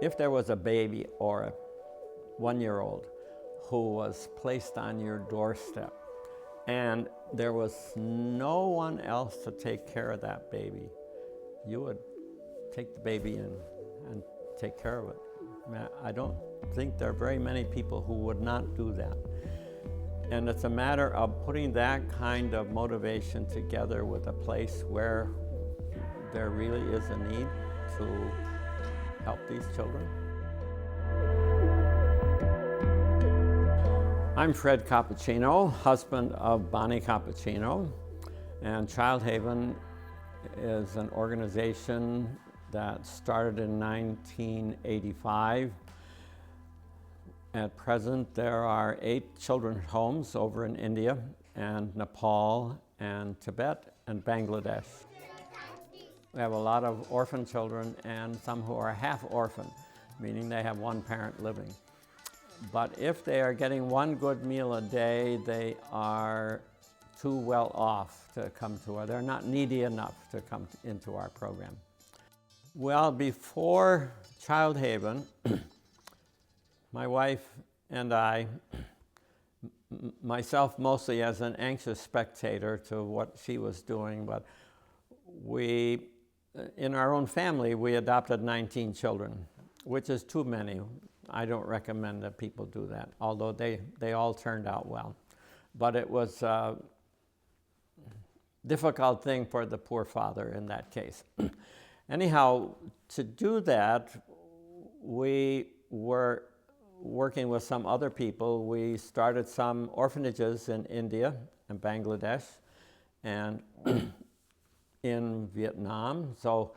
If there was a baby or a one-year-old who was placed on your doorstep and there was no one else to take care of that baby, you would take the baby in and take care of it. I don't think there are very many people who would not do that. And it's a matter of putting that kind of motivation together with a place where there really is a need to help these children. I'm Fred Cappuccino, husband of Bonnie Cappuccino, and Child Haven is an organization that started in 1985. At present, there are 8 children's homes over in India and Nepal and Tibet and Bangladesh. We have a lot of orphan children and some who are half orphan, meaning they have one parent living. But if they are getting one good meal a day, they are too well off to come to us. They're not needy enough to come into our program. Well, before Child Haven, my wife and I, myself mostly as an anxious spectator to what she was doing, but in our own family, we adopted 19 children, which is too many. I don't recommend that people do that, although they all turned out well. But it was a difficult thing for the poor father in that case. Anyhow, to do that, we were working with some other people. We started some orphanages in India and Bangladesh and in Vietnam. So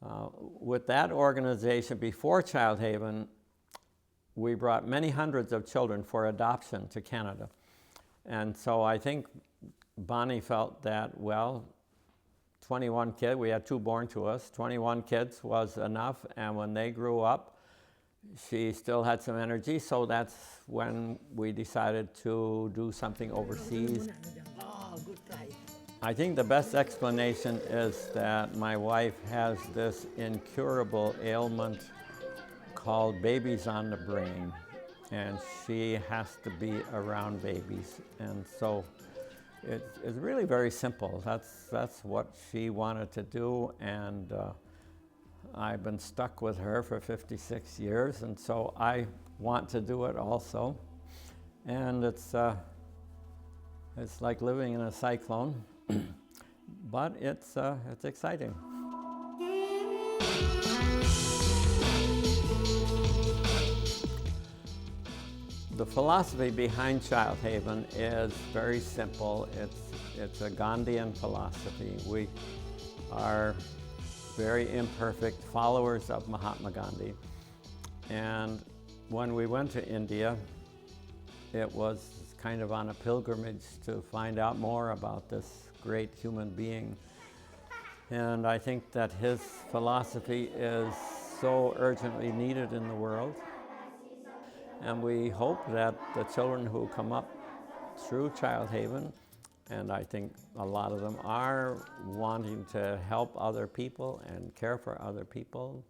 with that organization, before Child Haven, we brought many hundreds of children for adoption to Canada. And so I think Bonnie felt that, well, 21 kids, we had 2 born to us, 21 kids was enough, and when they grew up, she still had some energy, so that's when we decided to do something overseas. I think the best explanation is that my wife has this incurable ailment called babies on the brain, and she has to be around babies, and so it's really very simple. That's what she wanted to do, and I've been stuck with her for 56 years, and so I want to do it also. And it's like living in a cyclone, but it's exciting. The philosophy behind Child Haven is very simple. It's a Gandhian philosophy. We are very imperfect followers of Mahatma Gandhi. And when we went to India, it was kind of on a pilgrimage to find out more about this great human being. And I think that his philosophy is so urgently needed in the world. And we hope that the children who come up through Child Haven, and I think a lot of them are wanting to help other people and care for other people.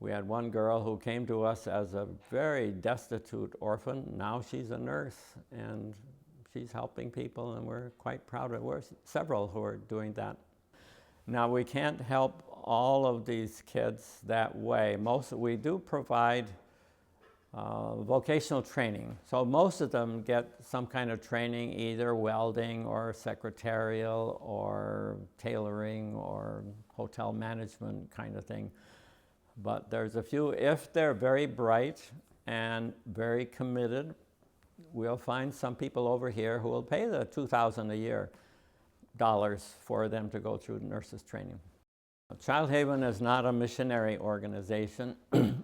We had one girl who came to us as a very destitute orphan. Now she's a nurse and she's helping people, and we're quite proud of it. We're several who are doing that. Now, we can't help all of these kids that way. We do provide vocational training. So most of them get some kind of training, either welding or secretarial or tailoring or hotel management kind of thing. But there's a few, if they're very bright and very committed, we'll find some people over here who will pay the $2,000 a year for them to go through nurses training. Child Haven is not a missionary organization.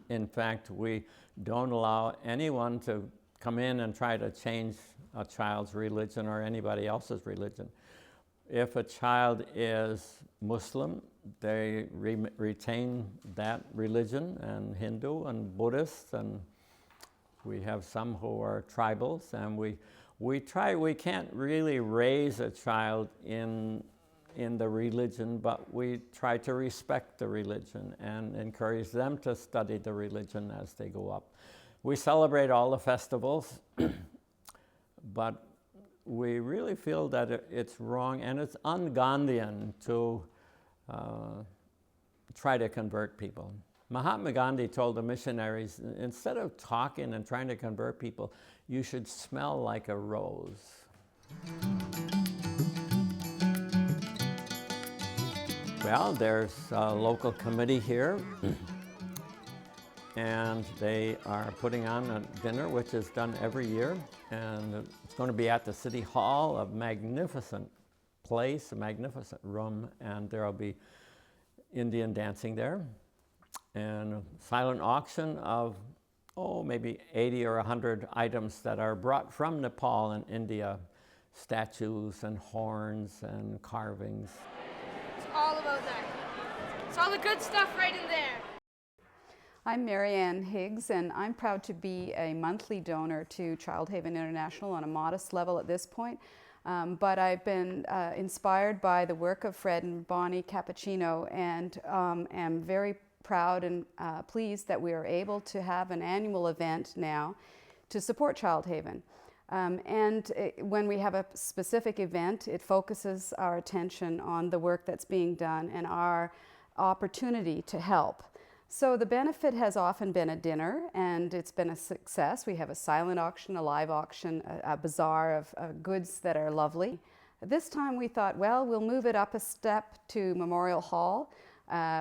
In fact, we don't allow anyone to come in and try to change a child's religion or anybody else's religion. If a child is Muslim, they retain that religion, and Hindu and Buddhist, and we have some who are tribals, and we can't really raise a child in in the religion, but we try to respect the religion and encourage them to study the religion as they go up. We celebrate all the festivals, but we really feel that it's wrong and it's un-Gandhian to try to convert people. Mahatma Gandhi told the missionaries, instead of talking and trying to convert people, you should smell like a rose. Well, there's a local committee here, and they are putting on a dinner, which is done every year, and it's going to be at the City Hall, a magnificent place, a magnificent room, and there will be Indian dancing there, and a silent auction of, maybe 80 or 100 items that are brought from Nepal and India, statues and horns and carvings. It's all about that. It's all the good stuff right in there. I'm Marianne Higgs, and I'm proud to be a monthly donor to Child Haven International on a modest level at this point. But I've been inspired by the work of Fred and Bonnie Cappuccino, and am very proud and pleased that we are able to have an annual event now to support Child Haven. When we have a specific event, it focuses our attention on the work that's being done and our opportunity to help. So the benefit has often been a dinner, and it's been a success. We have a silent auction, a live auction, a bazaar of goods that are lovely. This time we thought, well, we'll move it up a step to Memorial Hall.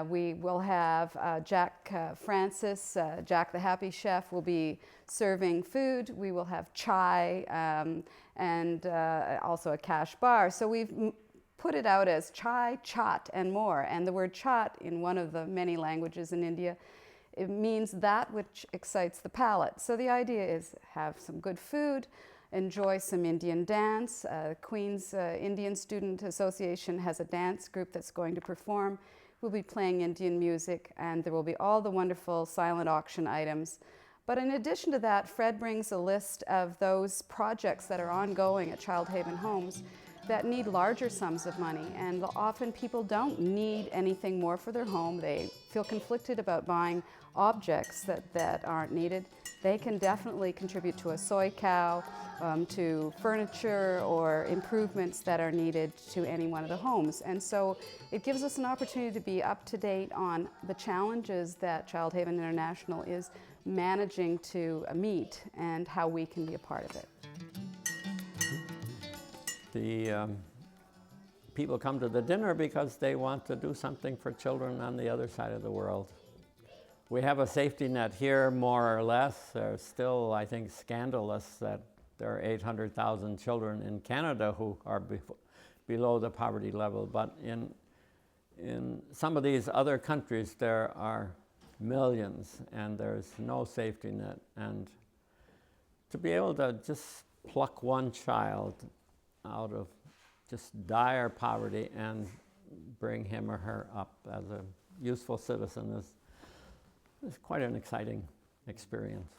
We will have Jack Francis, Jack the Happy Chef, will be serving food. We will have chai and also a cash bar. So we've put it out as chai, chaat, and more. And the word chaat, in one of the many languages in India, it means that which excites the palate. So the idea is have some good food, enjoy some Indian dance. Queen's Indian Student Association has a dance group that's going to perform. We'll be playing Indian music, and there will be all the wonderful silent auction items. But in addition to that, Fred brings a list of those projects that are ongoing at Child Haven Homes that need larger sums of money, and often people don't need anything more for their home. They feel conflicted about buying objects that aren't needed. They can definitely contribute to a soy cow, to furniture or improvements that are needed to any one of the homes. And so it gives us an opportunity to be up to date on the challenges that Child Haven International is managing to meet and how we can be a part of it. The people come to the dinner because they want to do something for children on the other side of the world. We have a safety net here, more or less. There's still, I think, scandalous that there are 800,000 children in Canada who are below the poverty level. But in some of these other countries, there are millions, and there's no safety net. And to be able to just pluck one child out of just dire poverty and bring him or her up as a useful citizen is quite an exciting experience.